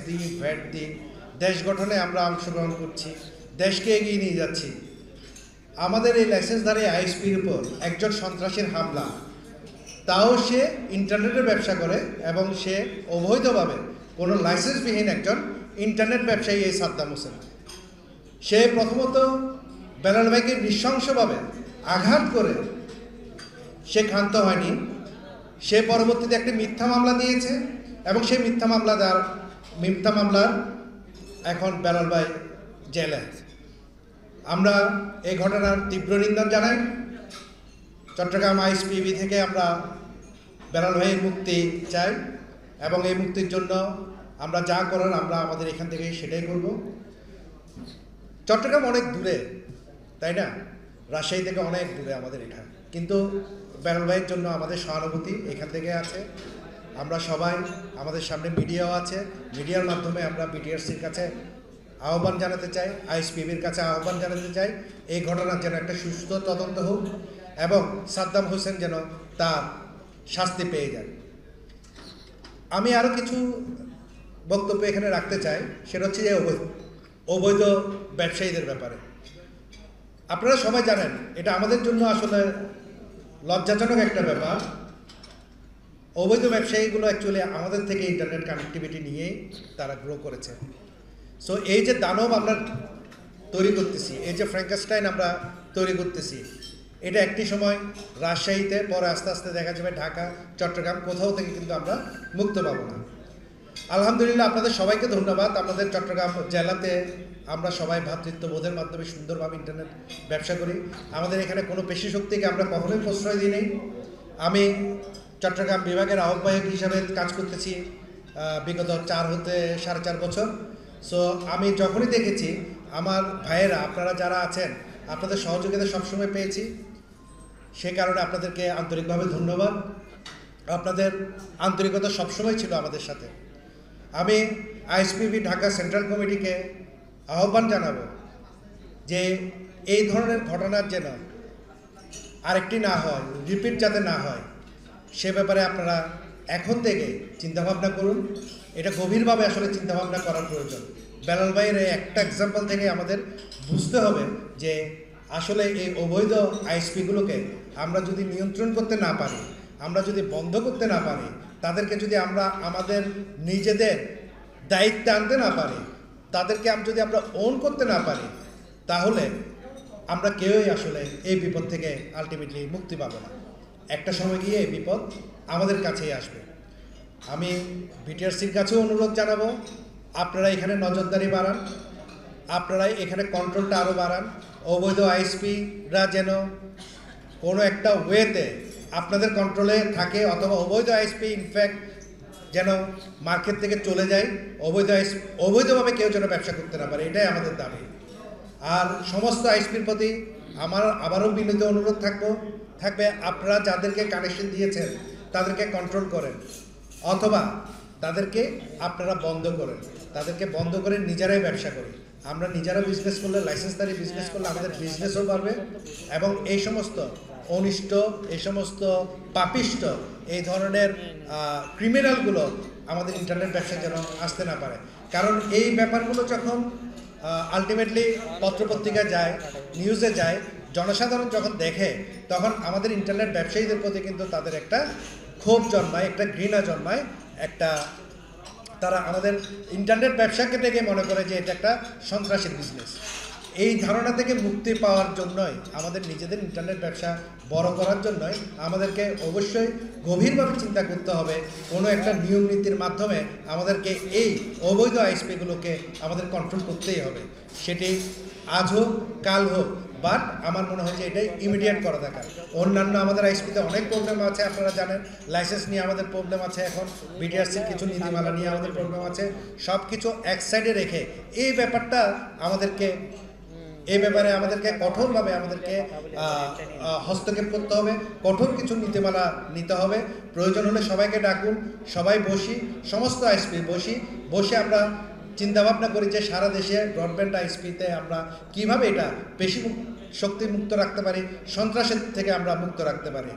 দিই, ভ্যাট দিই, দেশ গঠনে আমরা অংশগ্রহণ করছি, দেশকে এগিয়ে নিয়ে যাচ্ছি। আমাদের এই লাইসেন্সধারী আইএসপির উপর একজন সন্ত্রাসীর হামলা, তাও সে ইন্টারনেটের ব্যবসা করে এবং সে অবৈধভাবে কোনো লাইসেন্সবিহীন একজন ইন্টারনেট ব্যবসায়ী এই সাদ্দাম হোসেন। সে প্রথমত বেলাল ভাইকে নৃশংসভাবে আঘাত করে সে ক্ষান্ত হয়নি, সে পরবর্তীতে একটি মিথ্যা মামলা দিয়েছে এবং সেই মিথ্যা মামলার এখন বেলাল ভাই জেলে। আমরা এই ঘটনার তীব্র নিন্দা জানাই। চট্টগ্রাম আইএসপিবি থেকে আমরা বেলাল ভাইয়ের মুক্তি চাই এবং এই মুক্তির জন্য আমরা যা করার আমরা আমাদের এখান থেকে সেটাই করব। চট্টগ্রাম অনেক দূরে, তাই না? রাজশাহী থেকে অনেক দূরে আমাদের এখানে, কিন্তু বেলাল ভাইয়ের জন্য আমাদের সহানুভূতি এখান থেকে আছে। আমরা সবাই, আমাদের সামনে মিডিয়াও আছে, মিডিয়ার মাধ্যমে আমরা বিটিআরসির কাছে আহ্বান জানাতে চাই, আইএসপিবির কাছে আহ্বান জানাতে চাই, এই ঘটনার যেন একটা সুস্থ তদন্ত হোক এবং সাদ্দাম হোসেন যেন তার শাস্তি পেয়ে যায়। আমি আরও কিছু বক্তব্য এখানে রাখতে চাই, সেটা হচ্ছে যে অবৈধ ব্যবসায়ীদের ব্যাপারে। আপনারা সবাই জানেন, এটা আমাদের জন্য আসলে লজ্জাজনক একটা ব্যাপার। অবৈধ ব্যবসায়ীগুলো অ্যাকচুয়ালি আমাদের থেকে ইন্টারনেট কানেক্টিভিটি নিয়েই তারা গ্রো করেছে। সো এই যে দানব আমরা তৈরি করতেছি, এই যে ফ্র্যাঙ্কেনস্টাইন আমরা তৈরি করতেছি, এটা একটি সময় রাজশাহীতে, পরে আস্তে আস্তে দেখা যাবে ঢাকা, চট্টগ্রাম, কোথাও থেকে কিন্তু আমরা মুক্ত পাবো না। আলহামদুলিল্লাহ, আপনাদের সবাইকে ধন্যবাদ। আমাদের চট্টগ্রাম জেলাতে আমরা সবাই ভ্রাতৃত্ববোধের মাধ্যমে সুন্দরভাবে ইন্টারনেট ব্যবসা করি। আমাদের এখানে কোনো পেশি শক্তিকে আমরা কখনোই প্রশ্রয় দিই নেই। আমি চট্টগ্রাম বিভাগের আহ্বায়ক হিসাবে কাজ করতেছি বিগত 4 হতে 4.5 বছর। সো আমি যখনই দেখেছি আমার ভাইয়েরা, আপনারা যারা আছেন, আপনাদের সহযোগিতা সবসময় পেয়েছি, সে কারণে আপনাদেরকে আন্তরিকভাবে ধন্যবাদ। আপনাদের আন্তরিকতা সবসময় ছিল আমাদের সাথে। আমি আইএসপিবি ঢাকা সেন্ট্রাল কমিটিকে আহ্বান জানাবো যে এই ধরনের ঘটনার যেন আরেকটি না হয়, রিপিট যাতে না হয়, সে ব্যাপারে আপনারা এখন থেকে চিন্তাভাবনা করুন। এটা গভীরভাবে আসলে চিন্তাভাবনা করার প্রয়োজন। বেলাল ভাইয়ের একটা এক্সাম্পল থেকে আমাদের বুঝতে হবে যে আসলে এই অবৈধ আইএসপিগুলোকে আমরা যদি নিয়ন্ত্রণ করতে না পারি, আমরা যদি বন্ধ করতে না পারি, তাদেরকে যদি আমরা আমাদের নিজেদের দায়িত্বে আনতে না পারি, তাদেরকে যদি আমরা ওন করতে না পারি, তাহলে আমরা কেউই আসলে এই বিপদ থেকে আলটিমেটলি মুক্তি পাবো না। একটা সময় গিয়ে এই বিপদ আমাদের কাছেই আসবে। আমি বিটিআরসির কাছেও অনুরোধ জানাবো, আপনারা এখানে নজরদারি বাড়ান, আপনারা এখানে কন্ট্রোলটা আরও বাড়ান। অবৈধ আইএসপিরা যেন কোনো একটা ওয়েতে আপনাদের কন্ট্রোলে থাকে, অথবা অবৈধ আইএসপি ইনফ্যাক্ট যেন মার্কেট থেকে চলে যায়, অবৈধভাবে কেউ যেন ব্যবসা করতে না পারে, এটাই আমাদের দাবি। আর সমস্ত আইএসপির প্রতি আমার আবারও বিনীত অনুরোধ থাকবে, আপনারা যাদেরকে কানেকশন দিয়েছেন তাদেরকে কন্ট্রোল করেন, অথবা তাদেরকে আপনারা বন্ধ করেন, তাদেরকে বন্ধ করে নিজেরাই ব্যবসা করি। আমরা নিজেরা বিজনেস করলে, লাইসেন্সদারি বিজনেস করলে আমাদের বিজনেসও বাড়বে এবং এই সমস্ত অনিষ্ট, এই সমস্ত পাপিষ্ট, এই ধরনের ক্রিমিনালগুলো আমাদের ইন্টারনেট ব্যবসায় যেন আসতে না পারে। কারণ এই ব্যাপারগুলো যখন আলটিমেটলি পত্রপত্রিকায় যায়, নিউজে যায়, জনসাধারণ যখন দেখে, তখন আমাদের ইন্টারনেট ব্যবসায়ীদের প্রতি কিন্তু তাদের একটা ক্ষোভ জন্মায়, একটা ঘৃণা জন্মায়, তারা আমাদের ইন্টারনেট ব্যবসাকে থেকে মনে করে যে এটা একটা সন্ত্রাসী বিজনেস। এই ধারণা থেকে মুক্তি পাওয়ার জন্যই, আমাদের নিজেদের ইন্টারনেট ব্যবসা বড় করার জন্যই আমাদেরকে অবশ্যই গভীরভাবে চিন্তা করতে হবে। কোনো একটা নিয়ম নীতির মাধ্যমে আমাদেরকে এই অবৈধ আইএসপিগুলোকে আমাদের কন্ট্রোল করতেই হবে। সেটি আজ হোক, কাল হোক, বাট আমার মনে হয় যে এটাই ইমিডিয়েট করা দরকার। অন্যান্য আমাদের আইএসপিতে অনেক প্রবলেম আছে, আপনারা জানেন। লাইসেন্স নিয়ে আমাদের প্রবলেম আছে, এখন বিটিআরসির কিছু নীতিমালা নিয়ে আমাদের প্রবলেম আছে। সব কিছু এক সাইডে রেখে এই ব্যাপারটা এই ব্যাপারে আমাদেরকে কঠোরভাবে হস্তক্ষেপ করতে হবে, কঠোর কিছু নীতিমালা নিতে হবে। প্রয়োজন হলে সবাইকে ডাকুন, সবাই সমস্ত আইএসপি বসে আমরা চিন্তাভাবনা করি যে সারা দেশে ব্রডব্যান্ড আইএসপিতে আমরা কীভাবে এটা পেশি শক্তি মুক্ত রাখতে পারি, সন্ত্রাসের থেকে আমরা মুক্ত রাখতে পারি।